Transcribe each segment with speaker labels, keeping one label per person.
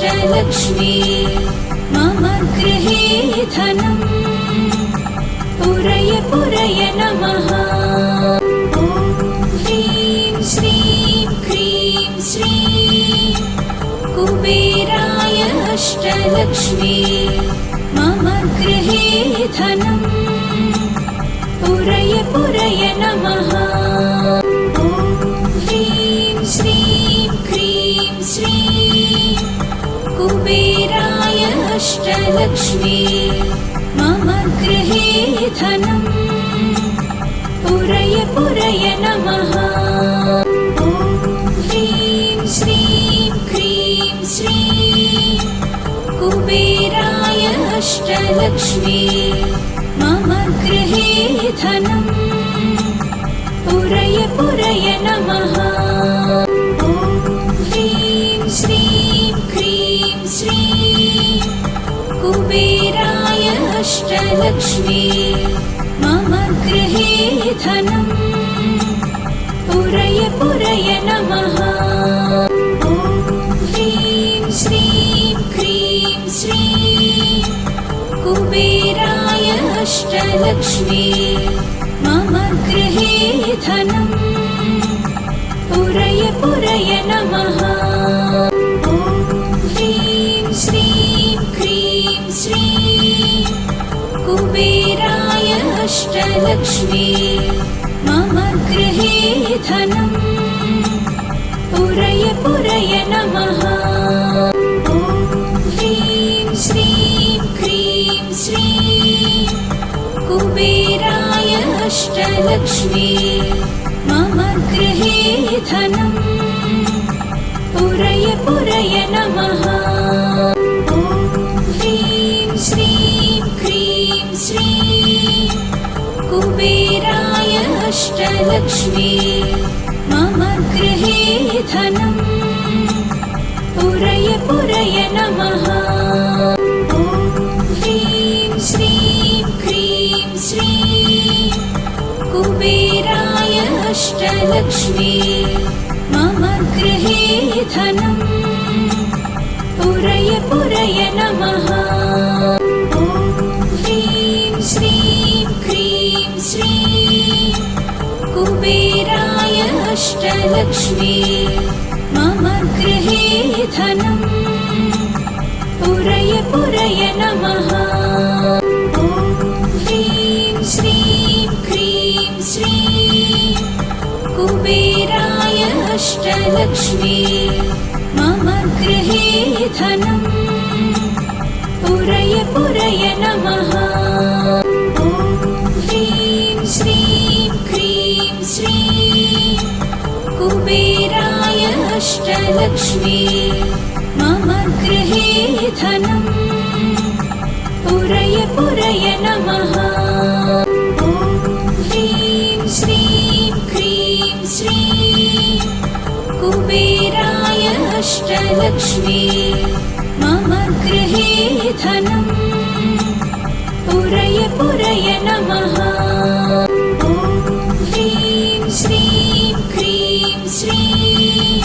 Speaker 1: अष्टलक्ष्मी मम गृहे धनं पुरय पुरय नमः। ॐ ह्रीं श्रीं क्रीं श्रीं कुबेराय अष्टलक्ष्मी मम गृहे धनं पुरय पुरय नमः। ॐ ह्रीं श्रीं क्रीं श्रीं कुबेराय अष्टलक्ष्मी मम गृहे धनं पुरय पुरय नमः। ॐ ह्रीं श्रीं क्रीं श्रीं कुबेराय अष्टलक्ष्मी मम गृहे धनं पुरय पुरय नमः। ॐ ह्रीं श्रीं क्रीं श्रीं कुबेराय अष्टलक्ष्मी मम गृहे धनं पुरय पुरय नमः। ॐ ह्रीं श्रीं क्रीं श्रीं कुबेराय अष्टलक्ष्मी मम गृहे धनं पुरय पुरय नमः। ॐ ह्रीं श्रीं क्रीं श्रीं कुबेराय अष्टलक्ष्मी मम गृहे धनं पुरय पुरय नमः। ॐ ह्रीं श्रीं क्रीं श्रीं कुबेराय अष्टलक्ष्मी मम गृहे धनं पुरय पुरय नमः। ॐ ह्रीं श्रीं क्रीं श्रीं कुबेराय अष्टलक्ष्मी मम गृहे धनं पुरय पुरय नमः। ॐ ह्रीं श्रीं क्रीं श्रीं कुबेराय अष्टलक्ष्मी मम गृहे धनं पुरय पुरय नमः। ॐ ह्रीं श्रीं क्रीं श्रीं कुबेराय अष्टलक्ष्मी मम गृहे धनं पुरय पुरय नमः। ॐ ह्रीं श्रीं क्रीं श्रीं कुबेराय अष्टलक्ष्मी मम गृहे धनं पुरय पुरय नमः। ॐ ह्रीं श्रीं क्रीं श्रीं कुबेराय अष्टलक्ष्मी मम गृहे धनं पुरय पुरय नमः। ॐ ह्रीं श्रीं क्रीं श्रीं कुबेराय अष्टलक्ष्मी मम गृहे धनं पुरय पुरय नमः। ॐ ह्रीं श्रीं क्रीं श्रीं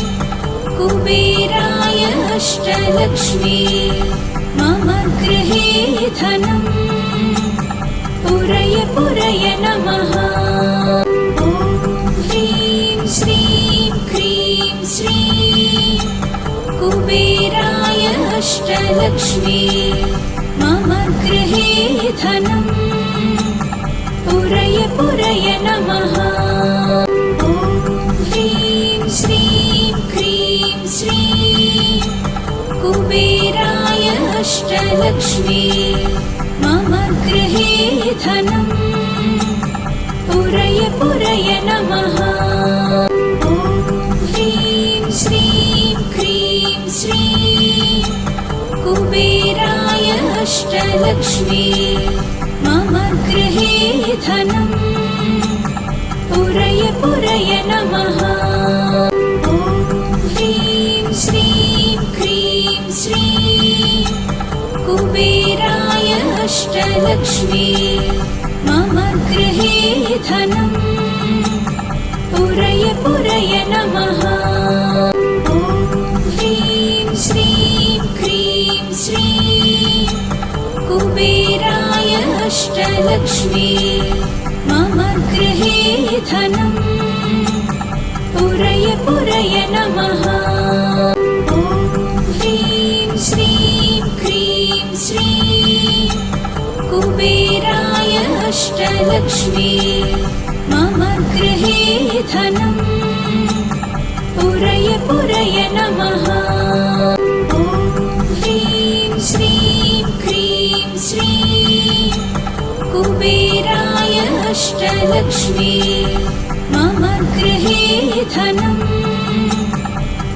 Speaker 1: कुबेराय अष्टलक्ष्मी मम गृहे धनं पुरय पुरय नमः। ॐ ह्रीं श्रीं क्रीं श्रीं कुबेराय अष्टलक्ष्मी मम गृहे धनं पुरय पुरय नमः। ॐ ह्रीं श्रीं क्रीं श्रीं कुबेराय अष्टलक्ष्मी मम गृहे धनं पुरय पुरय नमः। ॐ ह्रीं श्रीं क्रीं श्रीं कुबेराय अष्टलक्ष्मी मम गृहे धनं पुरय पुरय नमः। ॐ ह्रीं श्रीं क्रीं श्रीं कुबेराय अष्टलक्ष्मी मम गृहे धनं पुरय पुरय नमः। ॐ ह्रीं श्रीं क्रीं धनम् पुरय पुरय नमः। ॐ ह्रीं श्रीं क्रीं श्रीं कुबेराय अष्टलक्ष्मी मम गृहे धनम् पुरय पुरय नमः। ॐ ह्रीं श्रीं क्रीं श्रीं कुबेराय अष्टलक्ष्मी मम गृहे धनम्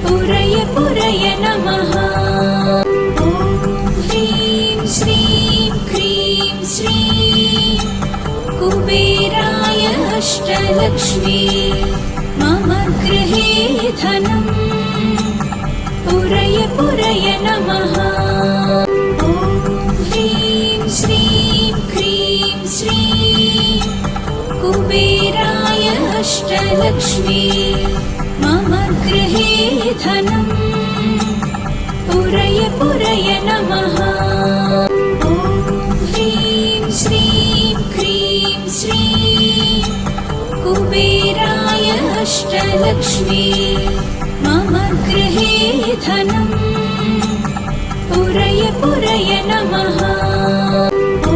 Speaker 1: पुरय पुरय नमः। ॐ ह्रीं श्रीं क्रीं श्रीं कुबेराय अष्टलक्ष्मी मम गृहे धनम् पुरय पुरय नमः। ॐ ह्रीं श्रीं क्रीं श्रीं कुबेराय अष्टलक्ष्मी मम गृहे धनम् पुरय पुरय नमः। ॐ ह्रीं श्रीं क्रीं श्रीं कुबेराय अष्टलक्ष्मी मम गृहे धनम् पुरय पुरय नमः। ॐ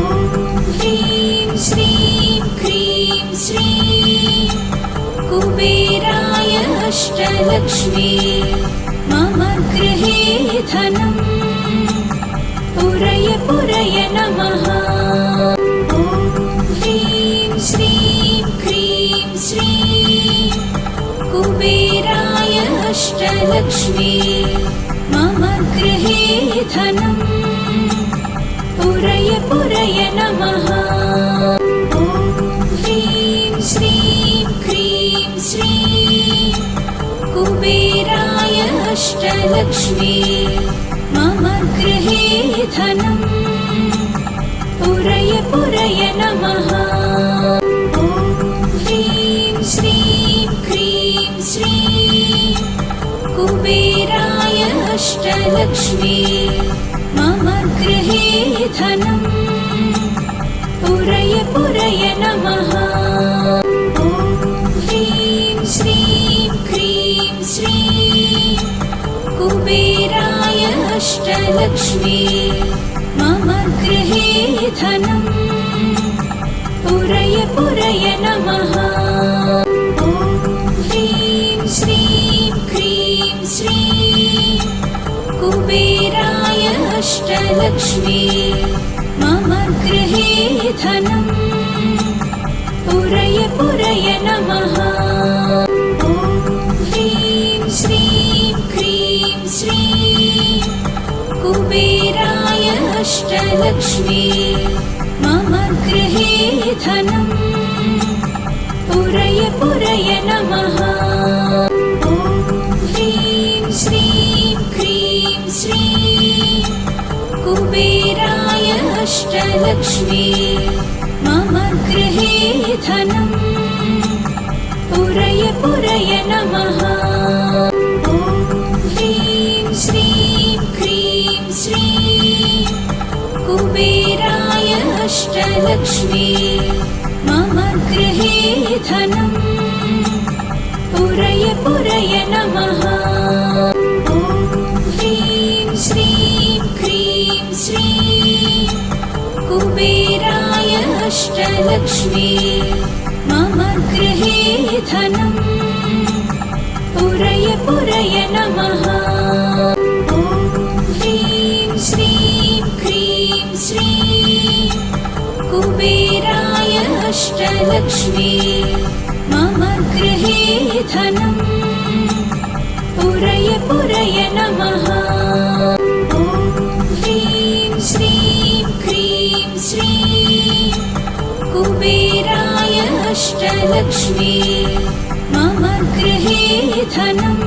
Speaker 1: ह्रीं श्रीं क्रीं श्रीं कुबेराय अष्टलक्ष्मी मम गृहे धनम् पुरय पुरय नमः। ॐ ह्रीं श्रीं क्रीं श्रीं कुबेराय अष्टलक्ष्मी मम गृहे धनम् पुरय पुरय नमः। ॐ ह्रीं श्रीं क्रीं श्रीं कुबेराय अष्टलक्ष्मी मम गृहे धनम् पुरय पुरय नमः। ॐ ह्रीं श्रीं क्रीं श्रीं कुबेराय अष्टलक्ष्मी मम गृहे धनम् पुरय पुरय नमः। ॐ ह्रीं श्रीं क्रीं श्रीं कुबेराय अष्टलक्ष्मी मम गृहे धनम् पुरय पुरय नमः। ॐ ह्रीं श्रीं क्रीं श्रीं कुबेराय अष्टलक्ष्मी मम गृहे धनम् पुरय पुरय नमः। ॐ ह्रीं श्रीं क्रीं श्रीं कुबेराय अष्टलक्ष्मी मम गृहे धनम् पुरय पुरय नमः। ॐ ह्रीं श्रीं क्रीं श्रीं कुबेराय अष्टलक्ष्मी मम गृहे धनम् पुरय पुरय नमः। ॐ ह्रीं श्रीं क्रीं श्रीं कुबेराय अष्टलक्ष्मी मम गृहे धनम् पुरय पुरय नमः। ॐ ह्रीं श्रीं क्रीं श्रीं कुबेराय अष्टलक्ष्मी मम गृहे धनम् पुरय पुरय नमः। ॐ ह्रीं श्रीं क्रीं श्रीं कुबेराय अष्टलक्ष्मी मम गृहे धनम् पुरय पुरय नमः। ॐ ह्रीं श्रीं क्रीं श्रीं कुबेराय अष्टलक्ष्मी मम गृहे धनम्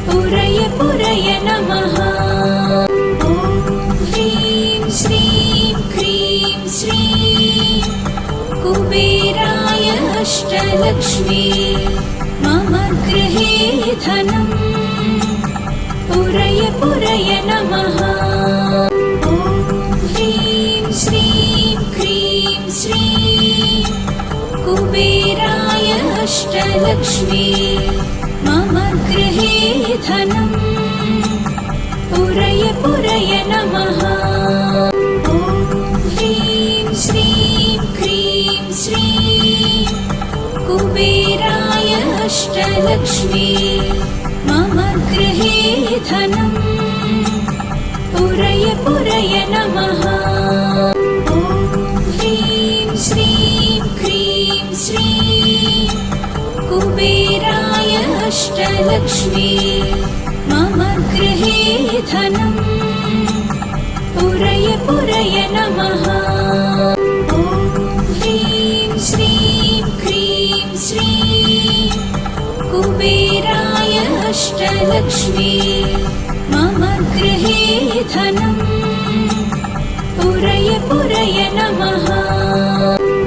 Speaker 1: पुरय पुरय नमः। ॐ ह्रीं श्रीं क्रीं श्रीं कुबेराय अष्टलक्ष्मी मम गृहे धनम् पुरय पुरय नमः। ॐ ह्रीं श्रीं क्रीं श्रीं कुबेराय अष्टलक्ष्मी मम गृहे धनम् पुरय पुरय नमः। ॐ ह्रीं श्रीं क्रीं श्रीं कुबेराय अष्टलक्ष्मी मम गृहे धनम् पुरय पुरय नमः। ॐ ह्रीं श्रीं क्रीं श्रीं कुबेराय अष्टलक्ष्मी मम गृहे धनम् पुरय पुरय नमः। ॐ ह्रीं श्रीं क्रीं श्रीं कुबेराय अष्टलक्ष्मी मम गृहे धनम् पुरय पुरय नमः।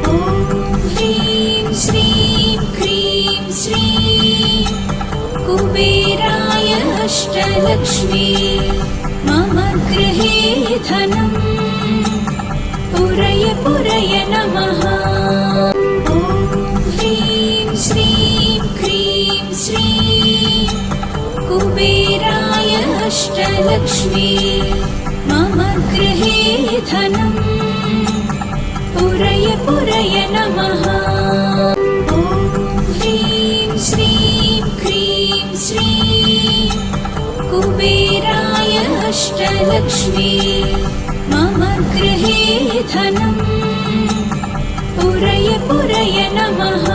Speaker 1: ॐ ह्रीं श्रीं क्रीं श्रीं कुबेराय अष्टलक्ष्मी मम गृहे धनम् पुरय पुरय नमः। ॐ ह्रीं श्रीं क्रीं श्रीं कुबेराय अष्टलक्ष्मी मम गृहे धनम् पुरय पुरय नमः। ॐ ह्रीं श्रीं क्रीं श्रीं कुबेराय अष्टलक्ष्मी मम गृहे धनम् पुरय पुरय नमः।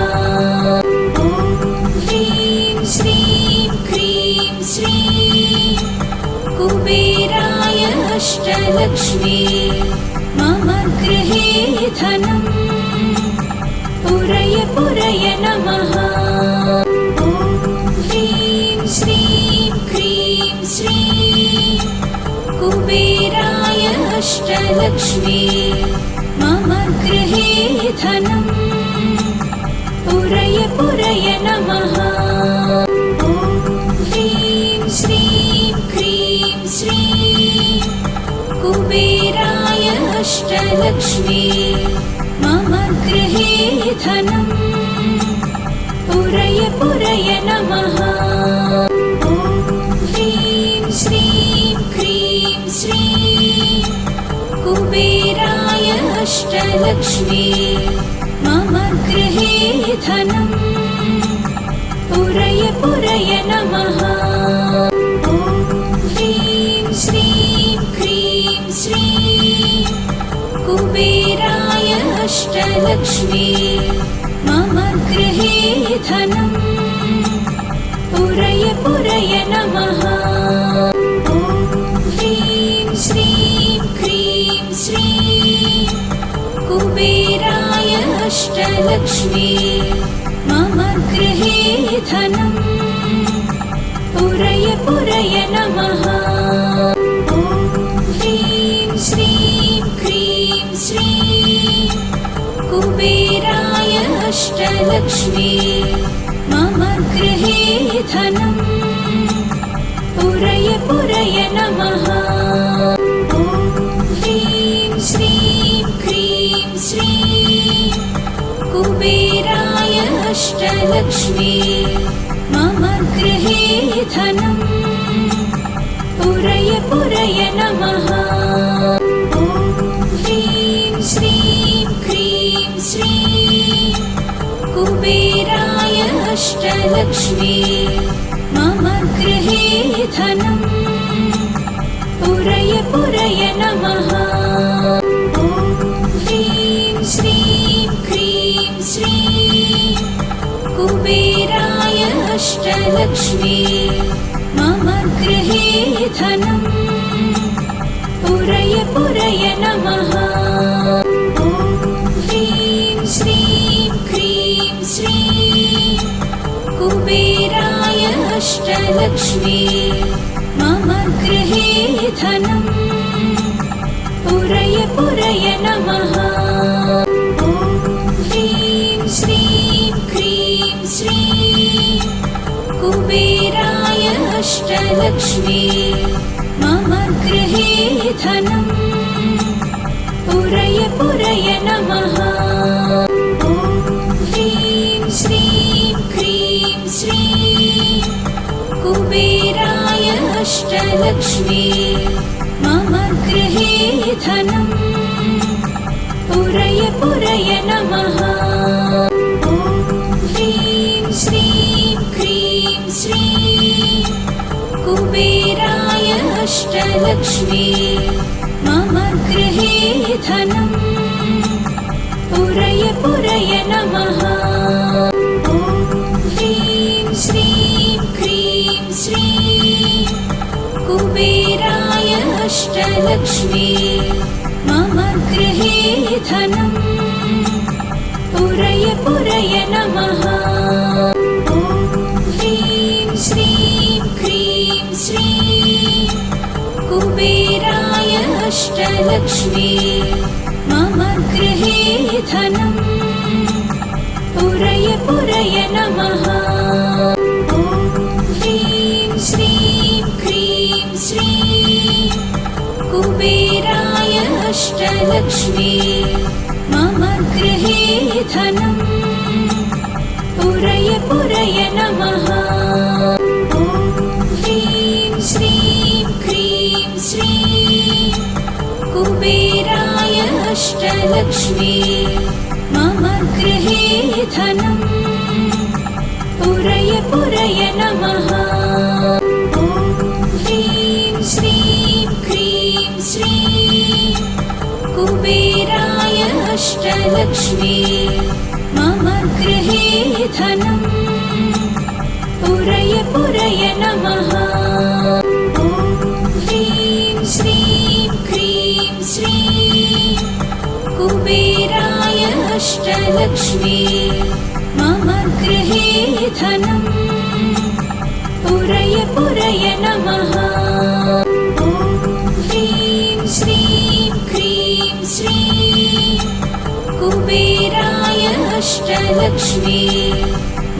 Speaker 1: ॐ ह्रीं श्रीं क्रीं श्रीं कुबेराय अष्टलक्ष्मी मम गृहे धनम् पुरय पुरय नमः। ॐ ह्रीं श्रीं क्रीं श्रीं कुबेराय अष्टलक्ष्मी मम गृहे धनम् पुरय पुरय नमः। ॐ ह्रीं श्रीं क्रीं श्रीं कुबेराय अष्टलक्ष्मी मम गृहे धनम् पुरय पुरय नमः। ॐ ह्रीं श्रीं क्रीं श्रीं कुबेराय अष्टलक्ष्मी मम गृहे धनम् पुरय पुरय नमः। ॐ ह्रीं श्रीं क्रीं श्रीं कुबेराय अष्टलक्ष्मी मम गृहे धनम् पुरय पुरय नमः। ॐ ह्रीं श्रीं क्रीं श्रीं कुबेराय अष्टलक्ष्मी मम गृहे धनम् पुरय पुरय नमः। ॐ ह्रीं श्रीं क्रीं श्रीं कुबेराय अष्टलक्ष्मी मम गृहे धनम् पुरय पुरय नमः। ॐ ह्रीं श्रीं क्रीं श्रीं कुबेराय अष्टलक्ष्मी मम गृहे धनम् पुरय पुरय नमः। ॐ ह्रीं श्रीं क्रीं श्रीं कुबेराय अष्टलक्ष्मी मम गृहे धनम् पुरय पुरय नमः। ॐ ह्रीं श्रीं क्रीं श्रीं कुबेराय अष्टलक्ष्मी मम गृहे धनम् पुरय पुरय नमः। ॐ ह्रीं श्रीं क्रीं श्रीं कुबेराय अष्टलक्ष्मी मम गृहे धनम् पुरय पुरय नमः। ॐ ह्रीं श्रीं क्रीं श्रीं कुबेराय अष्टलक्ष्मी मम गृहे धनम् पुरय पुरय नमः। ॐ ह्रीं श्रीं अष्टलक्ष्मी मम गृहे धनम् पुरय पुरय नमः। ॐ ह्रीं श्रीं क्रीं श्रीं कुबेराय अष्टलक्ष्मी मम गृहे धनम् पुरय पुरय नमः। ॐ ह्रीं श्रीं क्रीं श्रीं कुबेराय अष्टलक्ष्मी मम गृहे धनम् पुरय पुरय नमः। ॐ ह्रीं श्रीं क्रीं श्रीं कुबेराय अष्टलक्ष्मी मम गृहे धनम् पुरय पुरय नमः। ॐ ह्रीं श्रीं क्रीं श्रीं कुबेराय अष्टलक्ष्मी मम गृहे धनम् पुरय पुरय नमः। ॐ ह्रीं श्रीं क्रीं श्रीं कुबेराय अष्टलक्ष्मी मम गृहे धनम् पुरय पुरय नमः। ॐ ह्रीं श्रीं क्रीं श्रीं कुबेराय अष्टलक्ष्मी मम गृहे धनम् पुरय पुरय नमः। ॐ ह्रीं श्रीं क्रीं श्रीं कुबेराय अष्टलक्ष्मी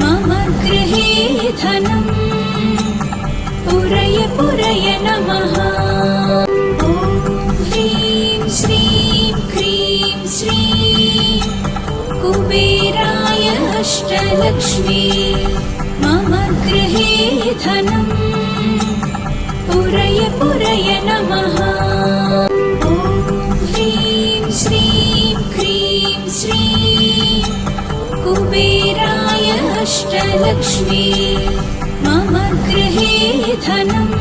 Speaker 1: मम गृहे धनम् पुरय पुरय नमः। ॐ ह्रीं श्रीं क्रीं श्रीं कुबेराय अष्टलक्ष्मी मम गृहे धनम् पुरय पुरय नमः। ॐ ह्रीं श्रीं क्रीं श्रीं कुबेराय अष्टलक्ष्मी मम गृहे धनम्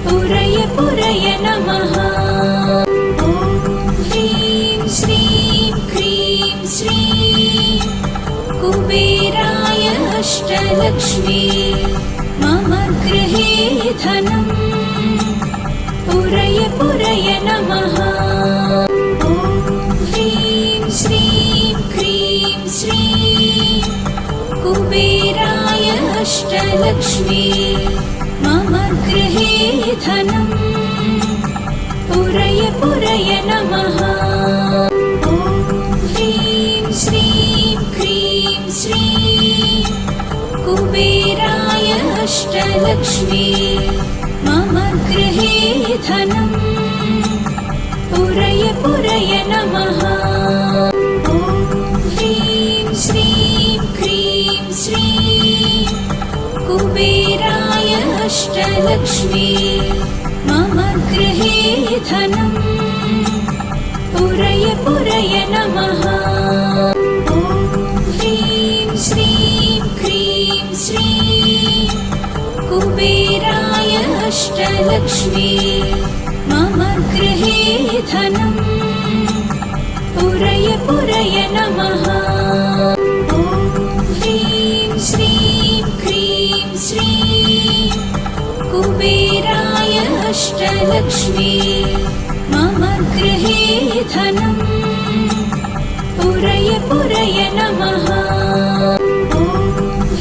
Speaker 1: पुरय पुरय नमः। ॐ ह्रीं श्रीं क्रीं श्रीं कुबेराय अष्टलक्ष्मी मम गृहे धनम् पुरय पुरय नमः। ॐ ह्रीं श्रीं क्रीं श्रीं कुबेराय अष्टलक्ष्मी मम गृहे धनम् पुरय पुरय नमः। ॐ ह्रीं श्रीं क्रीं श्रीं कुबेराय अष्टलक्ष्मी मम गृहे धनम् पुरय पुरय नमः। ॐ ह्रीं श्रीं क्रीं श्रीं कुबेराय अष्टलक्ष्मी मम गृहे धनम् पुरय पुरय नमः। ॐ ह्रीं श्रीं क्रीं श्रीं कुबेराय अष्टलक्ष्मी मम गृहे धनम् पुरय पुरय नमः। ॐ ह्रीं श्रीं क्रीं श्रीं कुबेराय अष्टलक्ष्मी मम गृहे धनम् पुरय पुरय नमः। ॐ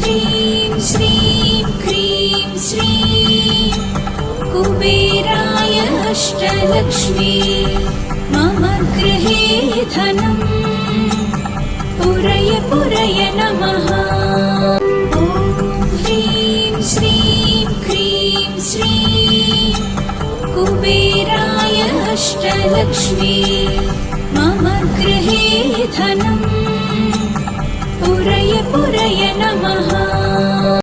Speaker 1: ह्रीं श्रीं क्रीं श्रीं कुबेराय अष्टलक्ष्मी मम गृहे धनम् पुरय पुरय नमः। ॐ ह्रीं श्रीं क्रीं श्रीं कुबेराय अष्टलक्ष्मी मम गृहे धनम् पुरय पुरय नमः।